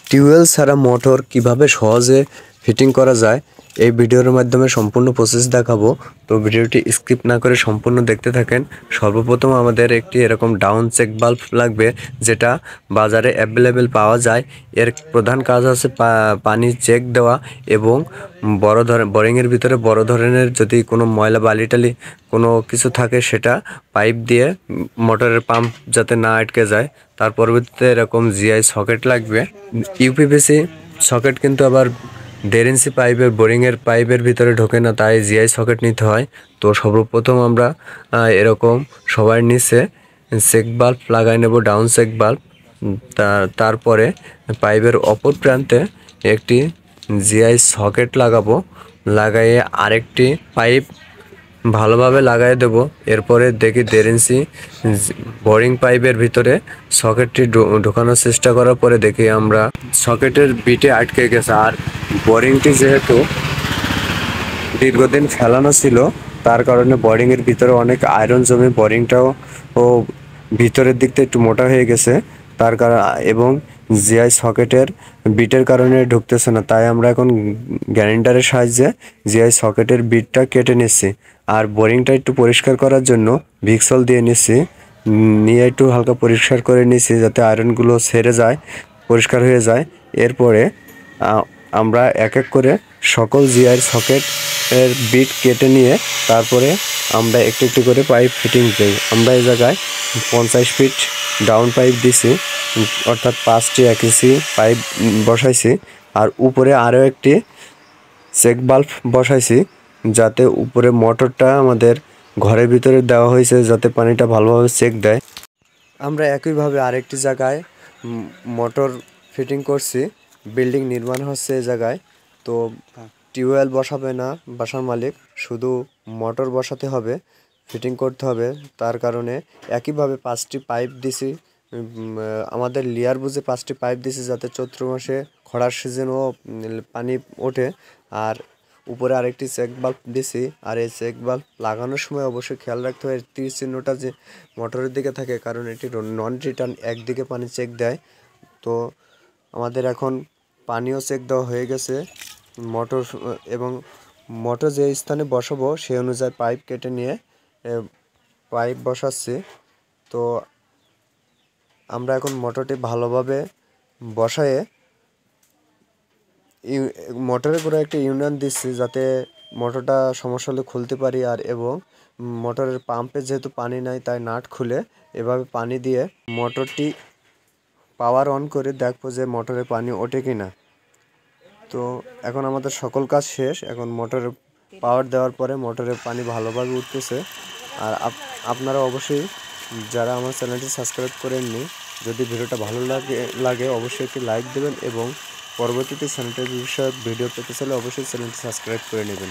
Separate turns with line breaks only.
Tubewell ছাড়া motor কিভাবে সহজে ফিটিং করা যায় এই ভিডিওর মাধ্যমে সম্পূর্ণ প্রসেস দেখাবো। তো ভিডিওটি স্কিপ না করে সম্পূর্ণ দেখতে থাকেন। সর্বপ্রথম আমাদের একটি এরকম ডাউন চেক বাল্ব লাগবে, যেটা বাজারে অ্যাভেলেবেল পাওয়া যায়। এর প্রধান কাজ হচ্ছে পানি চেক দেওয়া এবং বড় ধরনের বোরিংয়ের ভিতরে বড় ধরনের যদি কোনো ময়লা বালিটালি কোনো কিছু থাকে সেটা পাইপ দিয়ে মোটরের পাম্প যাতে না আটকে যায়। তার পরবর্তীতে এরকম জিআই সকেট লাগবে। ইউপিভিসি সকেট কিন্তু আবার 1.5 ইঞ্চি পাইপের বোরিংয়ের পাইপের ভিতরে ঢোকে না, তাই জিআই সকেট নিতে হয়। তো সর্বপ্রথম আমরা এরকম সবার নিচে চেক বাল্ব লাগাই নেব, ডাউন চেক বাল্ব। তারপরে পাইপের অপর প্রান্তে একটি জিআই সকেট লাগাবো, লাগাইয়ে আরেকটি পাইপ ভালোভাবে লাগাই দেব। এরপরে দেখি 1.5 ইঞ্চি বোরিং পাইপের ভিতরে সকেটটি ঢোকানোর চেষ্টা করার পরে দেখি আমরা সকেটের বিটে আটকে গেছে। আর বোরিংটি যেহেতু দীর্ঘদিন ফেলানো ছিল, তার কারণে বোরিংয়ের ভিতরে অনেক আয়রন জমে বোরিংটাও ভিতরের দিক থেকে একটু মোটা হয়ে গেছে। তার কারণ এবং জিআই সকেটের বিটের কারণে ঢুকতেছে না, তাই আমরা এখন গ্রাইন্ডারের সাহায্যে জিআই সকেটের বিটটা কেটে নিচ্ছি। আর বোরিংটা একটু পরিষ্কার করার জন্য ভিক্সল দিয়ে নিচ্ছি, নিয়ে একটু হালকা পরিষ্কার করে নিচ্ছি যাতে আয়রনগুলো ছেড়ে যায়, পরিষ্কার হয়ে যায়। এরপরে আমরা এক এক করে সকল জিআই সকেট এর বিট কেটে নিয়ে তারপরে আমরা একটু একটু করে পাইপ ফিটিং দিই। আমরা এই জায়গায় 50 ফিট ডাউন পাইপ দিছি, অর্থাৎ 5টি 1 ইঞ্চি পাইপ বসাইছি। আর উপরে আরও একটি চেক বাল্ব বসাইছি, যাতে উপরে মোটরটা আমাদের ঘরের ভিতরে দেওয়া হয়েছে যাতে পানিটা ভালোভাবে চেক দেয়। আমরা একইভাবে আরেকটি জায়গায় মোটর ফিটিং করছি, বিল্ডিং নির্মাণ হচ্ছে এই জায়গায়। তো টিউবওয়েল বসাবে না বাসার মালিক, শুধু মোটর বসাতে হবে, ফিটিং করতে হবে। তার কারণে একইভাবে 5টি পাইপ দিছি, আমাদের লেয়ার বুঝে 5টি পাইপ দিছি যাতে চৈত্র মাসে খরার সিজনও পানি ওঠে। আর উপরে আরেকটি চেক বাল্ব দিছি। আর এই চেক বাল্ব লাগানোর সময় অবশ্যই খেয়াল রাখতে হবে তীর চিহ্নটা যে মোটরের দিকে থাকে, কারণ এটি নন রিটার্ন একদিকে পানি চেক দেয়। তো আমাদের এখন পানিও চেক দেওয়া হয়ে গেছে মোটর, এবং মোটর যে স্থানে বসাবো সেই অনুযায়ী পাইপ কেটে নিয়ে পাইপ বসাচ্ছি। তো আমরা এখন মোটরটি ভালোভাবে বসায়ে মোটরের পুরো একটা ইউনিয়ন দিচ্ছি যাতে মোটরটা সমস্যা হলে খুলতে পারি। আর এবং মোটরের পাম্পে যেহেতু পানি নাই, তাই নাট খুলে এভাবে পানি দিয়ে মোটরটি পাওয়ার অন করে দেখবো যে মোটরে পানি ওঠে কি না। তো এখন আমাদের সকল কাজ শেষ। এখন মোটরে পাওয়ার দেওয়ার পরে মোটরের পানি ভালোভাবে উঠতেছে। আর আপনারা অবশ্যই যারা আমার চ্যানেলটি সাবস্ক্রাইব করেননি, যদি ভিডিওটা ভালো লাগে অবশ্যই একটি লাইক দেবেন, এবং পরবর্তীতে চ্যানেলটির বিষয়ে ভিডিও পেতে চাইলে অবশ্যই চ্যানেলটি সাবস্ক্রাইব করে নেবেন।